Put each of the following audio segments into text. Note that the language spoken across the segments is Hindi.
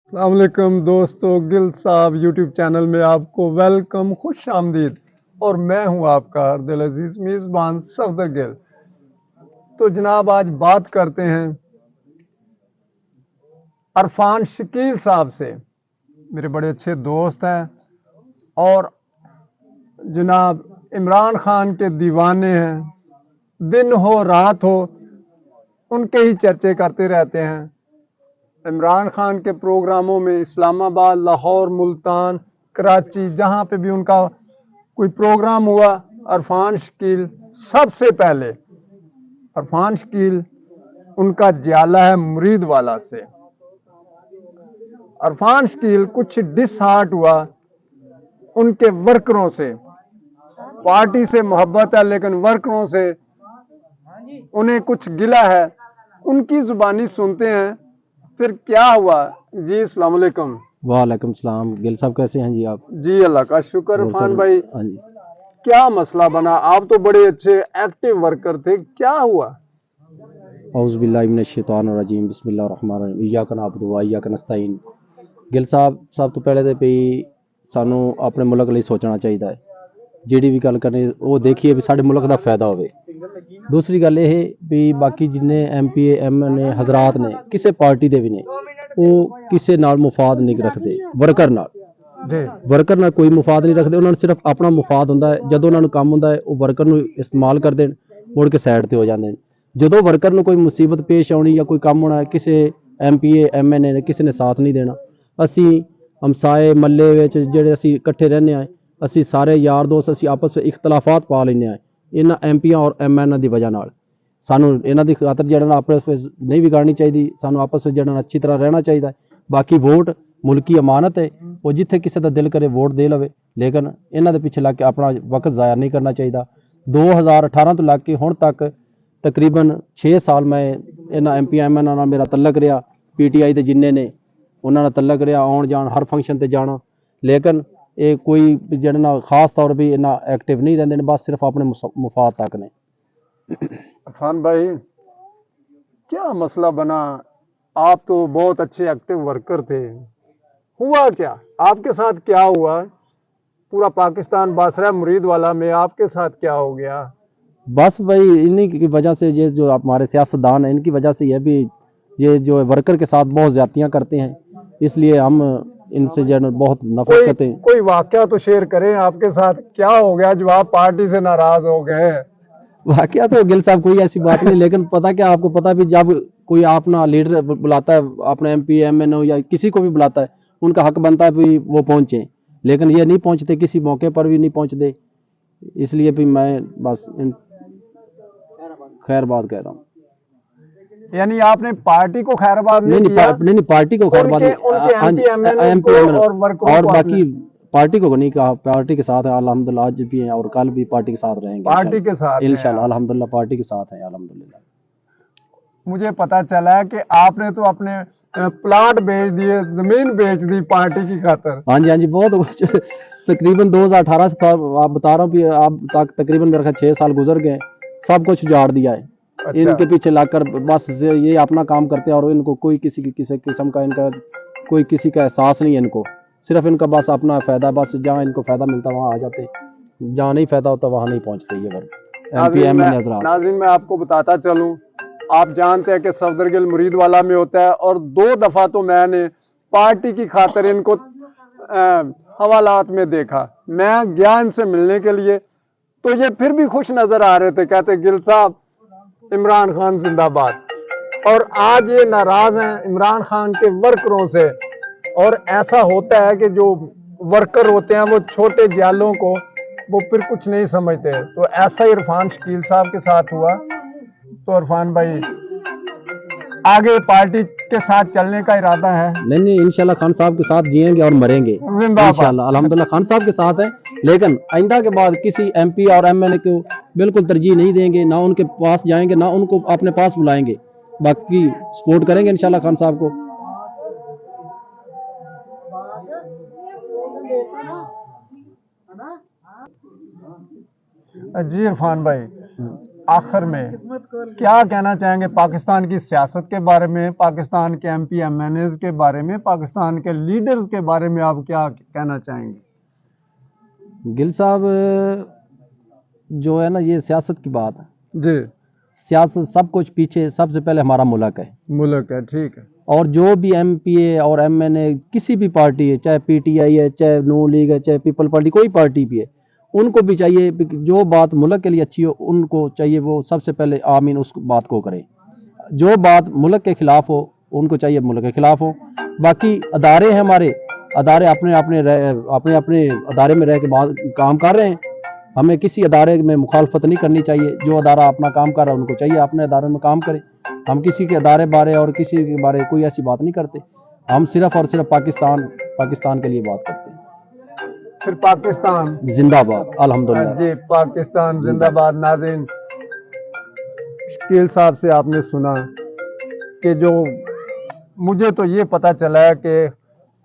अस्सलाम वालेकुम दोस्तों, गिल साहब यूट्यूब चैनल में आपको वेलकम, खुश आमदीद। और मैं हूं आपका दिल अजीज मेज़बान सफदर गिल। तो जनाब आज बात करते हैं अरफान शकील साहब से। मेरे बड़े अच्छे दोस्त हैं और जनाब इमरान खान के दीवाने हैं। दिन हो रात हो उनके ही चर्चे करते रहते हैं। इमरान खान के प्रोग्रामों में इस्लामाबाद, लाहौर, मुल्तान, कराची, जहाँ पे भी उनका कोई प्रोग्राम हुआ, अरफान शकील सबसे पहले। अरफान शकील उनका ज्याला है मुरीद वाला से। अरफान शकील कुछ डिसहार्ट हुआ उनके वर्करों से। पार्टी से मोहब्बत है लेकिन वर्करों से उन्हें कुछ गिला है। उनकी जुबानी सुनते हैं फिर क्या हुआ। जी अस्सलाम वालेकुम। वालेकुम सलाम। गिल साहब कैसे हैं जी आप? जी अल्लाह का शुक्र। और इरफान सब? भाई हाँ जी। क्या मसला बना? आप तो बड़े अच्छे एक्टिव वर्कर थे, क्या हुआ? औज़ु बिल्लाहि मिनश शैतानिर रजीम, बिस्मिल्लाहिर रहमानिर रहीम, इय्याका नअबुदु व इय्याका नस्तईन। ਗਿੱਲ ਸਾਹਿਬ ਸਭ ਤੋਂ ਪਹਿਲੇ ਤੇ ਵੀ ਸਾਨੂੰ ਆਪਣੇ ਮੁਲਕ ਲਈ ਸੋਚਣਾ ਚਾਹੀਦਾ ਹੈ। ਜਿਹੜੀ ਵੀ ਗੱਲ ਕਰਨੀ ਉਹ ਦੇਖੀਏ ਵੀ ਸਾਡੇ ਮੁਲਕ ਦਾ ਫਾਇਦਾ ਹੋਵੇ। ਦੂਸਰੀ ਗੱਲ ਇਹ ਵੀ ਬਾਕੀ ਜਿੰਨੇ ਐਮਪੀ ਐਮਐਲਏ ਹਜ਼ਰਾਤ ਨੇ ਕਿਸੇ ਪਾਰਟੀ ਦੇ ਵੀ ਨੇ ਉਹ ਕਿਸੇ ਨਾਲ ਮੁਫਾਦ ਨਹੀਂ ਰੱਖਦੇ ਵਰਕਰ ਨਾਲ। ਵਰਕਰ ਨਾਲ ਕੋਈ ਮੁਫਾਦ ਨਹੀਂ ਰੱਖਦੇ, ਉਹਨਾਂ ਨੂੰ ਸਿਰਫ ਆਪਣਾ ਮੁਫਾਦ ਹੁੰਦਾ ਹੈ। ਜਦੋਂ ਉਹਨਾਂ ਨੂੰ ਕੰਮ ਹੁੰਦਾ ਹੈ ਉਹ ਵਰਕਰ ਨੂੰ ਇਸਤੇਮਾਲ ਕਰਦੇ ਨੇ, ਮੁੜ ਕੇ ਸਾਈਡ ਤੇ ਹੋ ਜਾਂਦੇ ਨੇ। ਜਦੋਂ ਵਰਕਰ ਨੂੰ ਕੋਈ ਮੁਸੀਬਤ ਪੇਸ਼ ਆਉਣੀ ਜਾਂ ਕੋਈ ਕੰਮ ਹੋਣਾ, ਕਿਸੇ ਐਮਪੀ ਐਮਐਲਏ ਨੇ ਕਿਸੇ ਨੇ ਸਾਥ ਨਹੀਂ ਦੇਣਾ। ਅਸੀਂ ਹਮਸਾਏ ਮੱਲੇ ਵਿੱਚ ਜਿਹੜੇ ਅਸੀਂ ਇਕੱਠੇ ਰਹਿੰਦੇ ਹਾਂ, ਅਸੀਂ ਸਾਰੇ ਯਾਰ ਦੋਸਤ ਅਸੀਂ ਆਪਸ ਵਿੱਚ ਇਖਤਲਾਫਾਤ ਪਾ ਲੈਂਦੇ ਹਾਂ ਇਹਨਾਂ ਐਮਪੀਆਂ ਔਰ ਐਮਐਲਏ ਦੀ ਵਜ੍ਹਾ ਨਾਲ। ਸਾਨੂੰ ਇਹਨਾਂ ਦੀ ਖਾਤਰ ਜਿਹੜਾ ਆਪਸ ਵਿੱਚ ਨਹੀਂ ਵਿਗਾੜਨੀ ਚਾਹੀਦੀ, ਸਾਨੂੰ ਆਪਸ ਵਿੱਚ ਜਿਹੜਾ ਅੱਛੀ ਤਰ੍ਹਾਂ ਰਹਿਣਾ ਚਾਹੀਦਾ। ਬਾਕੀ ਵੋਟ ਮੁਲਕੀ ਅਮਾਨਤ ਹੈ, ਉਹ ਜਿੱਥੇ ਕਿਸੇ ਦਾ ਦਿਲ ਕਰੇ ਵੋਟ ਦੇ ਲਵੇ, ਲੇਕਿਨ ਇਹਨਾਂ ਦੇ ਪਿੱਛੇ ਲੱਗ ਕੇ ਆਪਣਾ ਵਕਤ ਜ਼ਾਇਆ ਨਹੀਂ ਕਰਨਾ ਚਾਹੀਦਾ। 2018 ਤੋਂ ਲੱਗ ਕੇ ਹੁਣ ਤੱਕ ਤਕਰੀਬਨ 6 ਸਾਲ ਮੈਂ ਇਹਨਾਂ ਐਮਪੀ ਐਮਐਲਏ ਨਾਲ ਮੇਰਾ ਤਲਕ ਰਿਹਾ। ਪੀਟੀਆਈ ਦੇ ਜਿੰਨੇ ਨੇ ਉਹਨਾਂ ਨਾਲ ਤਲਕ ਰਿਹਾ, ਆਉਣ ਜਾਣ ਹਰ ਫੰਕਸ਼ਨ ਤੇ ਜਾਣਾ। ਲੇਕਿਨ ਇਹ ਕੋਈ ਜਿਹੜੇ ਨਾਲ ਖਾਸ ਤੌਰ ਵੀ ਇਹਨਾਂ ਐਕਟਿਵ ਨਹੀਂ ਰਹਿੰਦੇ ਨੇ, ਬਸ ਸਿਰਫ ਆਪਣੇ ਮੁਫਾਦ ਤੱਕ ਨੇ। अफान भाई क्या मसला बना? आप तो बहुत अच्छे एक्टिव वर्कर थे, हुआ क्या? आपके साथ क्या हुआ? पूरा पाकिस्तान बासरा मुरीद वाला में आपके साथ क्या हो गया? बस भाई इन्हीं की वजह से ये जो हमारे सियासतदान हैं इनकी वजह से ये भी ये जो वर्कर के साथ बहुत ज्यादतियाँ करते हैं, इसलिए हम इनसे जो है बहुत नफरत करते हैं। कोई वाकया तो शेयर करें, आपके साथ क्या हो गया जो आप पार्टी से नाराज हो गए? वाकया तो गिल साहब कोई ऐसी बात नहीं, लेकिन पता क्या आपको पता भी जब कोई अपना लीडर बुलाता है, अपना एमपी एमएनओ या किसी को भी बुलाता है, उनका हक बनता है भी वो पहुंचे, लेकिन ये नहीं पहुंचते, किसी मौके पर भी नहीं पहुंचते। इसलिए भी मैं बस खैर बात कह रहा हूँ। यानी आपने पार्टी को खैरबाद नहीं किया? नहीं, पार्टी को खैरबाद और बाकी पार्टी को नहीं कहा। पार्टी के साथ है अल्हम्दुलिल्लाह, आज भी हैं और कल भी पार्टी के साथ रहेंगे पार्टी के साथ इंशाल्लाह। अल्हम्दुलिल्लाह पार्टी के साथ है अल्हम्दुलिल्लाह। मुझे पता चला है कि आपने तो अपने प्लाट बेच दिए, जमीन बेच दी पार्टी की खातर। हाँ जी, हाँ जी, बहुत कुछ। तकरीबन 2018 से आप बता रहा हूँ कि आप तक तकरीबन मेरे ख्याल 6 साल गुजर गए, सब कुछ उजाड़ दिया है। अच्छा। इनके पीछे लगकर बस ये अपना काम करते हैं और इनको कोई किसी किस्म का इनका कोई किसी का एहसास नहीं है। इनको सिर्फ इनका बस अपना फायदा, बस जहाँ इनको फायदा मिलता वहाँ आ जाते, जहाँ नहीं फायदा होता वहाँ नहीं पहुँचते ये वर्ग। नाज़रीन मैं आपको बताता चलूँ, आप जानते हैं कि सफदर गिल मुरीद वाला में होता है और 2 दफा तो मैंने पार्टी की खातर इनको हवालात में देखा। मैं गया इनसे मिलने के लिए तो ये फिर भी खुश नजर आ रहे थे, कहते गिल साहब इमरान खान जिंदाबाद। और आज ये नाराज हैं इमरान खान के वर्करों से। और ऐसा होता है कि जो वर्कर होते हैं वो छोटे जालों को वो फिर कुछ नहीं समझते। तो ऐसा ही इरफान शकील साहब के साथ हुआ। तो इरफान भाई आगे पार्टी के साथ चलने का इरादा है? नहीं, इंशाल्लाह खान साहब के साथ जिएंगे और मरेंगे इंशाल्लाह। अल्हम्दुलिल्लाह खान साहब के साथ है, लेकिन आइंदा के बाद किसी एमपी और एमएलए को बिल्कुल तरजीह नहीं देंगे, ना उनके पास जाएंगे ना उनको अपने पास बुलाएंगे। बाकी सपोर्ट करेंगे इंशाल्लाह खान साहब को। जी इरफान भाई आखिर में क्या कहना चाहेंगे पाकिस्तान की सियासत के बारे में, पाकिस्तान के MP MNAs के बारे में, पाकिस्तान के लीडर्स के बारे में आप क्या कहना चाहेंगे? गिल साहब, जो है ना, ये सियासत की बात है। जी, सियासत सब कुछ पीछे, सबसे पहले हमारा मुल्क है। मुल्क है, ठीक है। और जो भी MPA और MNA किसी भी पार्टी है, चाहे PTI है, चाहे नून लीग है, चाहे पीपल पार्टी, कोई पार्टी भी है, उनको भी चाहिए जो बात मुल्क के लिए अच्छी हो, उनको चाहिए वो सबसे पहले आमीन उस बात को करें। जो बात मुल्क के खिलाफ हो, उनको चाहिए मुल्क के खिलाफ हो। बाकी अदारे हैं हमारे, अदारे अपने अपने अदारे में रह के बात काम कर रहे हैं। हमें किसी अदारे में मुखालफत नहीं करनी चाहिए। जो अदारा अपना काम कर रहा है, उनको चाहिए अपने अदारे में काम करें। हम किसी के अदारे बारे और किसी के बारे कोई ऐसी बात नहीं करते। हम सिर्फ और सिर्फ पाकिस्तान के लिए बात करते हैं। फिर पाकिस्तान जिंदाबाद, अल्हम्दुलिल्लाह। जी, पाकिस्तान जिंदाबाद। नाज़रीन, शकील साहब से आपने सुना कि जो मुझे तो ये पता चला है कि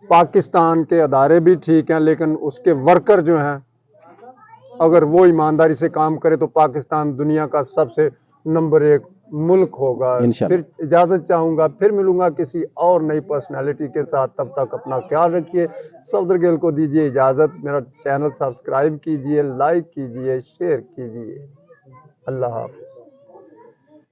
पाकिस्तान के अदारे भी ठीक हैं, लेकिन उसके वर्कर जो हैं, अगर वो ईमानदारी से काम करे तो पाकिस्तान दुनिया का सबसे नंबर 1 मुल्क होगा। इंशाअल्लाह। फिर इजाज़त चाहूँगा, फिर मिलूंगा किसी और नई पर्सनालिटी के साथ। तब तक अपना ख्याल रखिए। सफदर गिल को दीजिए इजाज़त। मेरा चैनल सब्सक्राइब कीजिए, लाइक कीजिए, शेयर कीजिए। अल्लाह हाफ़िज़।